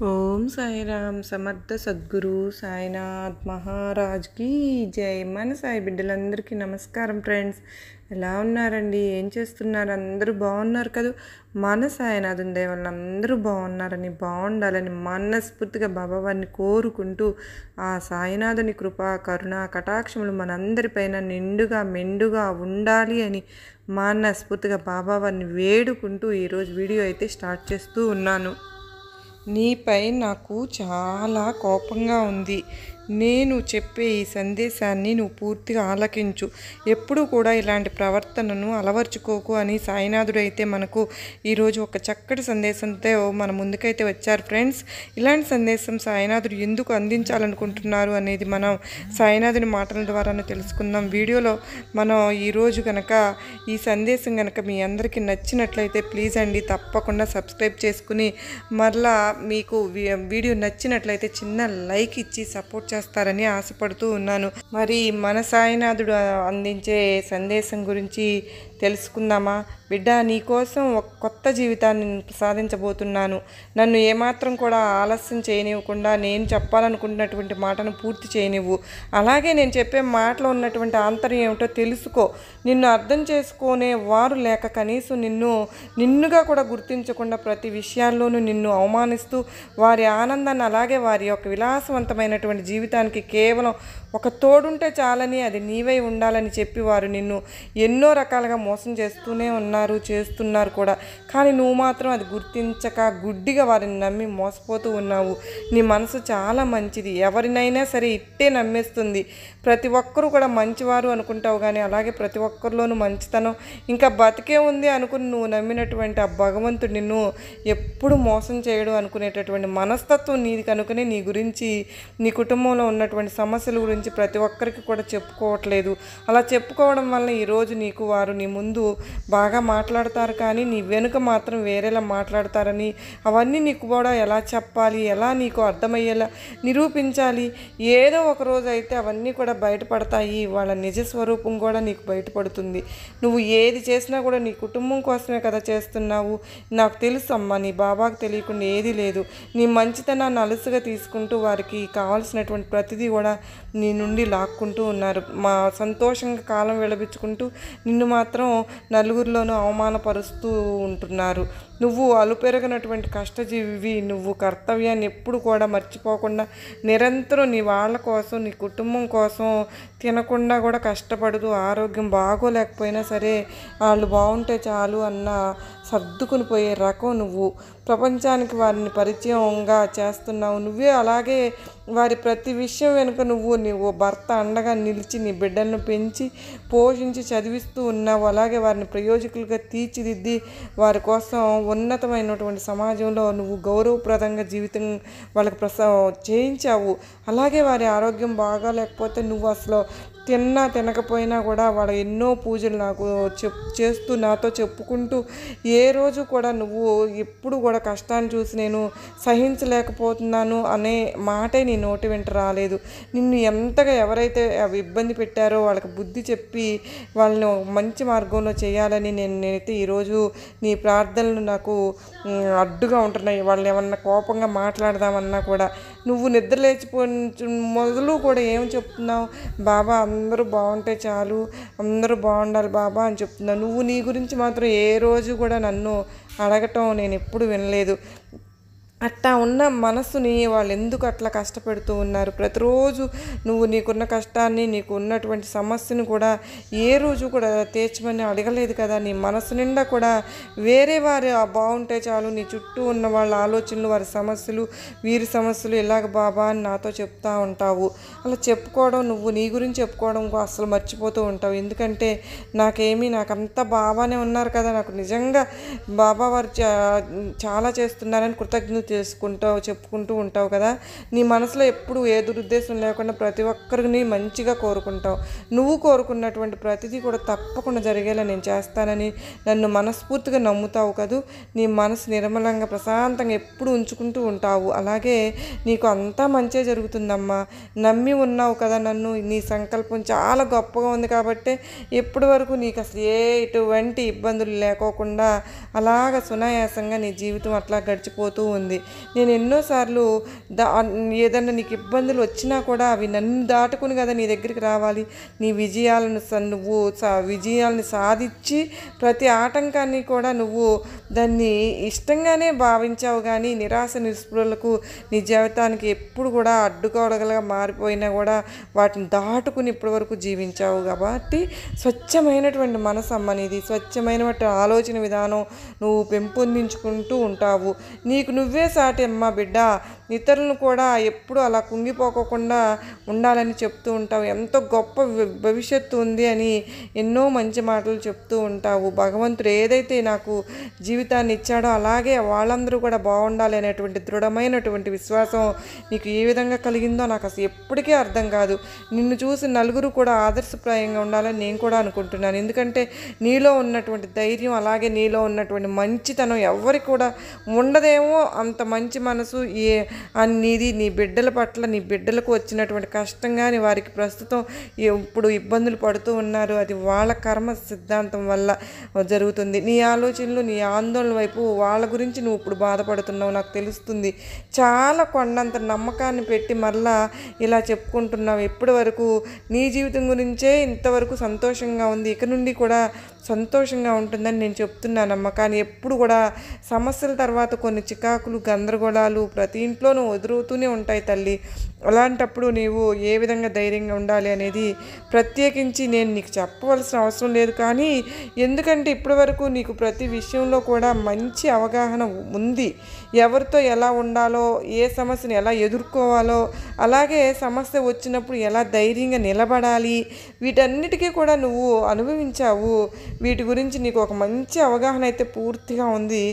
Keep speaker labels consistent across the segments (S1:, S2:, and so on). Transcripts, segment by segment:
S1: ఓం సాయిరామ్ సమర్థ సద్గురు సాయినాథ్ మహారాజ్ కి జై. మన సాయి బిడ్డలందరికీ నమస్కారం ఫ్రెండ్స్. ఎలా ఉన్నారండి? ఏం చేస్తున్నారు? అందరూ బాగున్నారు కదా? మన సాయినాథుని దయ వల్ల అందరూ బాగున్నారని, బాగుండాలని మనస్ఫూర్తిగా బాబావారిని కోరుకుంటూ ఆ సాయినాథుని కృపా కరుణ కటాక్షములు మనందరిపైన నిండుగా మెండుగా ఉండాలి అని మనస్ఫూర్తిగా బాబావారిని వేడుకుంటూ ఈరోజు వీడియో అయితే స్టార్ట్ చేస్తూ ఉన్నాను. నీపై నాకు చాలా కోపంగా ఉంది. నేను చెప్పే ఈ సందేశాన్ని నువ్వు పూర్తిగా ఆలకించు. ఎప్పుడూ కూడా ఇలాంటి ప్రవర్తనను అలవర్చుకోకు అని సాయినాథుడు అయితే మనకు ఈరోజు ఒక చక్కటి సందేశంతో మన ముందుకైతే వచ్చారు ఫ్రెండ్స్. ఇలాంటి సందేశం సాయినాథుడు ఎందుకు అందించాలనుకుంటున్నారు అనేది మనం సాయినాథుని మాటల ద్వారానే తెలుసుకుందాం. వీడియోలో మనం ఈరోజు కనుక ఈ సందేశం కనుక మీ అందరికీ నచ్చినట్లయితే ప్లీజ్ అండి తప్పకుండా సబ్స్క్రైబ్ చేసుకుని మరలా మీకు వీడియో నచ్చినట్లయితే చిన్న లైక్ ఇచ్చి సపోర్ట్ చేస్తారని ఆశపడుతూ ఉన్నాను. మరి మన సాయినాథుడు అందించే సందేశం గురించి తెలుసుకుందామా? బిడ్డ, నీకోసం ఒక కొత్త జీవితాన్ని సాధించబోతున్నాను. నన్ను ఏమాత్రం కూడా ఆలస్యం చేయనివ్వకుండా నేను చెప్పాలనుకున్నటువంటి మాటను పూర్తి చేయనివ్వు. అలాగే నేను చెప్పే మాటలో ఉన్నటువంటి ఆంతర్యం ఏమిటో తెలుసుకో. నిన్ను అర్థం చేసుకునే వారు లేక కనీసం నిన్నుగా కూడా గుర్తించకుండా ప్రతి విషయాల్లోనూ నిన్ను అవమానిస్తూ వారి ఆనందాన్ని అలాగే వారి యొక్క విలాసవంతమైనటువంటి జీవితానికి కేవలం ఒక తోడుంటే చాలని, అది నీవై ఉండాలని చెప్పి వారు నిన్ను ఎన్నో రకాలుగా మోసం చేస్తున్నారు కూడా. కానీ నువ్వు మాత్రం అది గుర్తించక గుడ్డిగా వారిని నమ్మి మోసపోతూ ఉన్నావు. నీ మనసు చాలా మంచిది, ఎవరినైనా సరే ఇట్టే నమ్మేస్తుంది. ప్రతి ఒక్కరూ కూడా మంచివారు అనుకుంటావు, కానీ అలాగే ప్రతి ఒక్కరిలోనూ మంచితనం ఇంకా బతికే ఉంది అనుకుని నువ్వు నమ్మినటువంటి ఆ భగవంతుడు నిన్ను ఎప్పుడు మోసం చేయడు అనుకునేటటువంటి మనస్తత్వం నీది కనుకనే నీ గురించి, నీ కుటుంబంలో ఉన్నటువంటి సమస్యల గురించి ప్రతి ఒక్కరికి కూడా చెప్పుకోవట్లేదు. అలా చెప్పుకోవడం వల్ల ఈరోజు నీకు వారు నీ ముందు బాగా మాట్లాడతారు, కానీ నీ వెనుక మాత్రం వేరేలా మాట్లాడతారని, అవన్నీ నీకు కూడా ఎలా చెప్పాలి, ఎలా నీకు అర్థమయ్యేలా నిరూపించాలి, ఏదో ఒక రోజు అయితే అవన్నీ కూడా బయటపడతాయి. వాళ్ళ నిజస్వరూపం కూడా నీకు బయటపడుతుంది. నువ్వు ఏది చేసినా కూడా నీ కుటుంబం కోసమే కదా చేస్తున్నావు. నాకు తెలుసు అమ్మా, నీ బాబాకు తెలియకుండా ఏదీ లేదు. నీ మంచితనాన్ని అలుసుగా తీసుకుంటూ వారికి కావాల్సినటువంటి ప్రతిదీ కూడా నీ నుండి లాక్కుంటూ ఉన్నారు. మా సంతోషంగా కాలం వెలబించుకుంటూ నిన్ను మాత్రం నలుగురిలోనూ అవమానపరుస్తూ ఉంటున్నారు. నువ్వు అలుపెరగనటువంటి కష్టజీవివి. నువ్వు కర్తవ్యాన్ని ఎప్పుడు కూడా మర్చిపోకుండా నిరంతరం నీ వాళ్ళ కోసం, నీ కుటుంబం కోసం తినకుండా కూడా కష్టపడుతూ, ఆరోగ్యం బాగోలేకపోయినా సరే వాళ్ళు బాగుంటే చాలు అన్న సర్దుకుని పోయే రకం నువ్వు. ప్రపంచానికి వారిని పరిచయంగా చేస్తున్నావు. నువ్వే అలాగే వారి ప్రతి విషయం వెనుక నువ్వు భర్త అండగా నిలిచి నీ బిడ్డలను పెంచి పోషించి చదివిస్తూ ఉన్నావు. అలాగే వారిని ప్రయోజకులుగా తీర్చిదిద్ది వారి కోసం ఉన్నతమైనటువంటి సమాజంలో నువ్వు గౌరవప్రదంగా జీవితం వాళ్ళకి చేయించావు. అలాగే వారి ఆరోగ్యం బాగాలేకపోతే నువ్వు అసలు తినకపోయినా కూడా వాళ్ళ ఎన్నో పూజలు నాకు చేస్తూ నాతో చెప్పుకుంటూ ఏ రోజు కూడా నువ్వు ఎప్పుడు కూడా కష్టాన్ని చూసి నేను సహించలేకపోతున్నాను అనే మాటే నీ నోటి వెంట రాలేదు. నిన్ను ఎంతగా ఎవరైతే అవి ఇబ్బంది పెట్టారో వాళ్ళకి బుద్ధి చెప్పి వాళ్ళని మంచి మార్గంలో చేయాలని నేనైతే ఈరోజు నీ ప్రార్థనలు నాకు అడ్డుగా ఉంటున్నాయి. వాళ్ళని ఏమన్నా కోపంగా మాట్లాడదామన్నా కూడా నువ్వు నిద్ర లేచిపోయి మొదలు కూడా ఏం చెప్తున్నావు? బాబా అందరూ బాగుంటే చాలు, అందరూ బాగుండాలి బాబా అని చెప్తున్నావు. నువ్వు నీ గురించి మాత్రం ఏ రోజు కూడా నన్ను అడగటం నేను ఎప్పుడు వినలేదు. అట్టా ఉన్న మనసుని వాళ్ళు ఎందుకు అట్లా కష్టపెడుతూ ఉన్నారు? ప్రతిరోజు నువ్వు నీకున్న కష్టాన్ని, నీకు ఉన్నటువంటి సమస్యను కూడా ఏ రోజు కూడా తీర్చమని అడగలేదు కదా. నీ మనసు నిండా కూడా వేరే వారి బాగుంటే చాలు, నీ చుట్టూ ఉన్న వాళ్ళ ఆలోచనలు, వారి సమస్యలు, వీరి సమస్యలు ఇలాగ బాబా అని నాతో చెప్తూ ఉంటావు. అలా చెప్పుకోవడం, నువ్వు నీ గురించి చెప్పుకోవడం అసలు మర్చిపోతూ ఉంటావు. ఎందుకంటే నాకంతా బాబానే ఉన్నారు కదా, నాకు నిజంగా బాబా వారు చాలా చేస్తున్నారని కృతజ్ఞత చెప్పుకుంటూ ఉంటావు కదా. నీ మనసులో ఎప్పుడు ఏ దురుద్దేశం లేకుండా ప్రతి ఒక్కరిని మంచిగా కోరుకుంటావు. నువ్వు కోరుకున్నటువంటి ప్రతిదీ కూడా తప్పకుండా జరిగేలా నేను చేస్తానని నన్ను మనస్ఫూర్తిగా నమ్ముతావు కదా. నీ మనసు నిర్మలంగా ప్రశాంతంగా ఎప్పుడు ఉంచుకుంటూ ఉంటావు. అలాగే నీకు అంతా మంచే జరుగుతుందమ్మా. నమ్మి ఉన్నావు కదా నన్ను. నీ సంకల్పం చాలా గొప్పగా ఉంది కాబట్టి ఎప్పటి వరకు నీకు అసలు ఎటువంటి ఇబ్బందులు లేకోకుండా అలాగ సునాయాసంగా నీ జీవితం అట్లా గడిచిపోతూ ఉంది. జరుగుతుంది. నేను ఎన్నోసార్లు ఏదన్నా నీకు ఇబ్బందులు వచ్చినా కూడా అవి నన్ను దాటుకుని కదా నీ దగ్గరికి రావాలి. నీ నువ్వు విజయాలను సాధించి ప్రతి ఆటంకాన్ని కూడా నువ్వు దాన్ని ఇష్టంగానే భావించావు. కానీ నిరాశ నిస్పృహలకు నీ జీవితానికి ఎప్పుడు కూడా అడ్డుకోవడగలగా మారిపోయినా కూడా వాటిని దాటుకుని ఇప్పటి వరకు జీవించావు. కాబట్టి స్వచ్ఛమైనటువంటి మనసు అమ్మ నీది, స్వచ్ఛమైనటువంటి ఆలోచన విధానం నువ్వు పెంపొందించుకుంటూ ఉంటావు. నీకు నువ్వే సాటి అమ్మ బిడ్డ. ఇతరులను కూడా ఎప్పుడు అలా కుంగిపోకుండా ఉండాలని చెప్తూ ఉంటావు. ఎంతో గొప్ప భవిష్యత్తు ఉంది అని ఎన్నో మంచి మాటలు చెప్తూ ఉంటావు. భగవంతుడు ఏదైతే నాకు జీవితాన్ని ఇచ్చాడో అలాగే వాళ్ళందరూ కూడా బాగుండాలి అనేటువంటి దృఢమైనటువంటి విశ్వాసం నీకు ఏ విధంగా కలిగిందో నాకు అసలు ఎప్పటికీ అర్థం కాదు. నిన్ను చూసి నలుగురు కూడా ఆదర్శప్రాయంగా ఉండాలని నేను కూడా అనుకుంటున్నాను. ఎందుకంటే నీలో ఉన్నటువంటి ధైర్యం అలాగే నీలో ఉన్నటువంటి మంచితనం ఎవరికి కూడా ఉండదేమో. అంత మంచి మనసు నీది. నీ బిడ్డల పట్ల నీ బిడ్డలకు వచ్చినటువంటి కష్టం కానీ వారికి ప్రస్తుతం ఇప్పుడు ఇబ్బందులు పడుతూ ఉన్నారు, అది వాళ్ళ కర్మ సిద్ధాంతం వల్ల జరుగుతుంది. నీ ఆలోచనలు నీ ఆందోళన వైపు వాళ్ళ గురించి నువ్వు ఇప్పుడు బాధపడుతున్నావు నాకు తెలుస్తుంది. చాలా కొండంత నమ్మకాన్ని పెట్టి మరలా ఇలా చెప్పుకుంటున్నావు. ఇప్పటి వరకు నీ జీవితం గురించే ఇంతవరకు సంతోషంగా ఉంది, ఇక నుండి కూడా సంతోషంగా ఉంటుందని నేను చెప్తున్నానమ్మ. కానీ ఎప్పుడు కూడా సమస్యల తర్వాత కొన్ని చికాకులు గందరగోళాలు ప్రతి ఇంట్లోనూ ఎదురవుతూనే ఉంటాయి తల్లి. అలాంటప్పుడు నీవు ఏ విధంగా ధైర్యంగా ఉండాలి అనేది ప్రత్యేకించి నేను నీకు చెప్పవలసిన అవసరం లేదు. కానీ ఎందుకంటే ఇప్పటి వరకు నీకు ప్రతి విషయంలో కూడా మంచి అవగాహన ఉంది. ఎవరితో ఎలా ఉండాలో, ఏ సమస్యను ఎలా ఎదుర్కోవాలో, అలాగే సమస్య వచ్చినప్పుడు ఎలా ధైర్యంగా నిలబడాలి, వీటన్నిటికీ కూడా నువ్వు అనుభవించావు. వీటి గురించి నీకు ఒక మంచి అవగాహన అయితే పూర్తిగా ఉంది.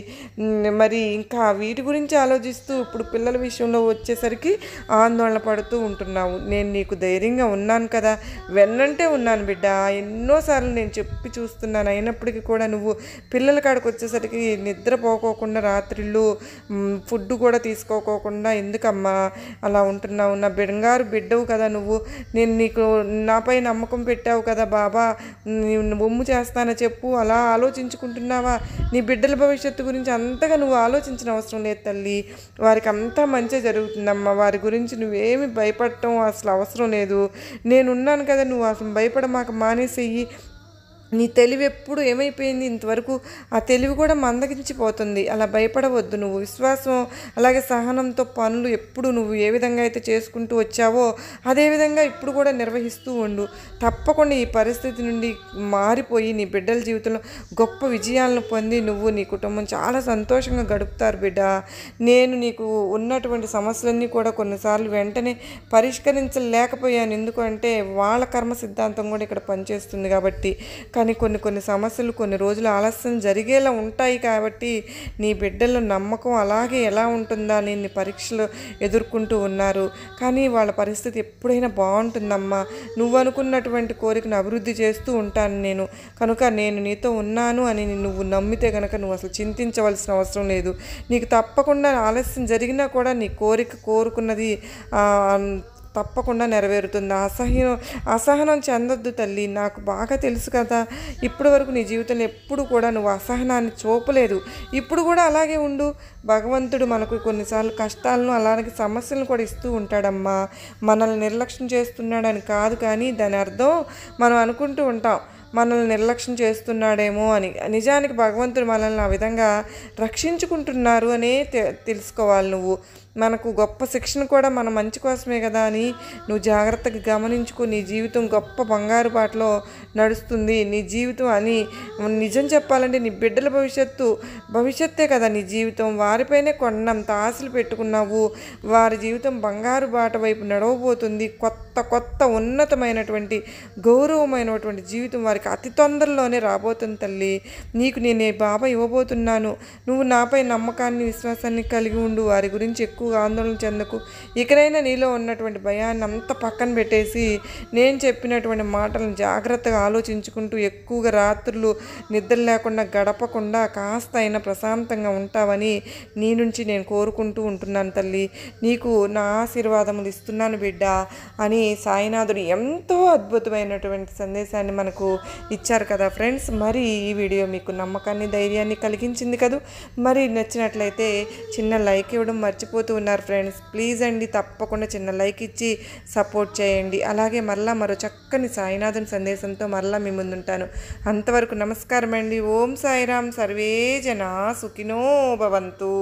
S1: మరి ఇంకా వీటి గురించి ఆలోచిస్తూ ఇప్పుడు పిల్లల విషయంలో వచ్చేసరికి ఆందోళన పడుతూ ఉంటున్నావు. నేను నీకు ధైర్యంగా ఉన్నాను కదా, వెన్నంటే ఉన్నాను బిడ్డ. ఎన్నోసార్లు నేను చెప్పి చూస్తున్నాను. అయినప్పటికీ కూడా నువ్వు పిల్లల కాడికి వచ్చేసరికి నిద్రపోకోకుండా రాత్రిళ్ళు ఫుడ్ కూడా తీసుకోకోకుండా ఎందుకమ్మా అలా ఉంటున్నావు? నా బంగారు బిడ్డవు కదా నువ్వు. నేను నీకు నాపై నమ్మకం పెట్టావు కదా బాబా, బొమ్ము చేస్తానని చెప్పు. అలా ఆలోచించుకుంటున్నావా? నీ బిడ్డల భవిష్యత్తు గురించి అంతగా నువ్వు ఆలోచించిన అవసరం లేదు తల్లి. వారికి అంతా మంచి జరుగుతుందమ్మా. వారి గురించి నువ్వేమి భయపడటం అసలు అవసరం లేదు. నేనున్నాను కదా, నువ్వు అసలు భయపడమాక, మానేసేయి. నీ తెలివి ఎప్పుడు ఏమైపోయింది ఇంతవరకు? ఆ తెలివి కూడా మందగించిపోతుంది. అలా భయపడవద్దు. నువ్వు విశ్వాసం అలాగే సహనంతో పనులు ఎప్పుడు నువ్వు ఏ విధంగా అయితే చేసుకుంటూ వచ్చావో అదేవిధంగా ఇప్పుడు కూడా నిర్వహిస్తూ ఉండు. తప్పకుండా ఈ పరిస్థితి నుండి మారిపోయి నీ బిడ్డల జీవితంలో గొప్ప విజయాలను పొంది నువ్వు నీ కుటుంబం చాలా సంతోషంగా గడుపుతారు బిడ్డ. నేను నీకు ఉన్నటువంటి సమస్యలన్నీ కూడా కొన్నిసార్లు వెంటనే పరిష్కరించలేకపోయాను. ఎందుకంటే వాళ్ళ కర్మ సిద్ధాంతం కూడా ఇక్కడ పనిచేస్తుంది కాబట్టి. కానీ కొన్ని సమస్యలు కొన్ని రోజులు ఆలస్యం జరిగేలా ఉంటాయి. కాబట్టి నీ బిడ్డల నమ్మకం అలాగే ఎలా ఉంటుందా అని నీ పరీక్షలు ఎదుర్కొంటూ ఉన్నారు. కానీ వాళ్ళ పరిస్థితి ఎప్పుడైనా బాగుంటుందమ్మా. నువ్వు అనుకున్నటువంటి కోరికను అభివృద్ధి చేస్తూ ఉంటాను నేను. కనుక నేను నీతో ఉన్నాను అని నువ్వు నమ్మితే కనుక నువ్వు అసలు చింతించవలసిన అవసరం లేదు. నీకు తప్పకుండా ఆలస్యం జరిగినా కూడా నీ కోరుకున్నది తప్పకుండా నెరవేరుతుంది. అసహనం చెందొద్దు తల్లి. నాకు బాగా తెలుసు కదా, ఇప్పటి వరకు నీ జీవితంలో ఎప్పుడు కూడా నువ్వు అసహనాన్ని చూపలేదు. ఇప్పుడు కూడా అలాగే ఉండు. భగవంతుడు మనకు కొన్నిసార్లు కష్టాలను అలాగే సమస్యలను కూడా ఇస్తూ ఉంటాడమ్మా. మనల్ని నిర్లక్ష్యం చేస్తున్నాడని కాదు, కానీ దాని అర్థం మనం అనుకుంటూ ఉంటాం మనల్ని నిర్లక్ష్యం చేస్తున్నాడేమో అని. నిజానికి భగవంతుడు మనల్ని ఆ విధంగా రక్షించుకుంటున్నారు అనే తెలుసుకోవాలి నువ్వు. మనకు గొప్ప శిక్షణ కూడా మన మంచి కోసమే కదా అని నువ్వు జాగ్రత్తగా గమనించుకో. నీ జీవితం గొప్ప బంగారు బాటలో నడుస్తుంది. నీ జీవితం అని నిజం చెప్పాలంటే నీ బిడ్డల భవిష్యత్తే కదా నీ జీవితం. వారిపైనే కొన్నంత ఆశలు పెట్టుకున్నావు. వారి జీవితం బంగారు బాట వైపు నడవబోతుంది. కొత్త ఉన్నతమైనటువంటి గౌరవమైనటువంటి జీవితం వారికి అతి తొందరలోనే రాబోతుంది తల్లి. నీకు నేను బాబా ఇవ్వబోతున్నాను. నువ్వు నాపై నమ్మకాన్ని విశ్వాసాన్ని కలిగి ఉండు. వారి గురించి ఎక్కువ ఎక్కువగా ఆందోళన చెందకు. ఇకనైనా నీలో ఉన్నటువంటి భయాన్ని అంతా పక్కన పెట్టేసి నేను చెప్పినటువంటి మాటలను జాగ్రత్తగా ఆలోచించుకుంటూ ఎక్కువగా రాత్రులు నిద్ర లేకుండా గడపకుండా కాస్త అయినా ప్రశాంతంగా ఉంటావని నీ నుంచి నేను కోరుకుంటూ ఉంటున్నాను తల్లి. నీకు నా ఆశీర్వాదములు ఇస్తున్నాను బిడ్డ అని సాయినాథుడు ఎంతో అద్భుతమైనటువంటి సందేశాన్ని మనకు ఇచ్చారు కదా ఫ్రెండ్స్. మరి ఈ వీడియో మీకు నమ్మకాన్ని ధైర్యాన్ని కలిగించింది కదా. మరి నచ్చినట్లయితే చిన్న లైక్ ఇవ్వడం మర్చిపోతూ ఉన్నారు ఫ్రెండ్స్. ప్లీజ్ అండి, తప్పకుండా చిన్న లైక్ ఇచ్చి సపోర్ట్ చేయండి. అలాగే మరలా మరో చక్కని సాయినాథుని సందేశంతో మరలా మీ ముందుంటాను. అంతవరకు నమస్కారం అండి. ఓం సాయిరామ్. సర్వే జనా సుఖినో భవంతు.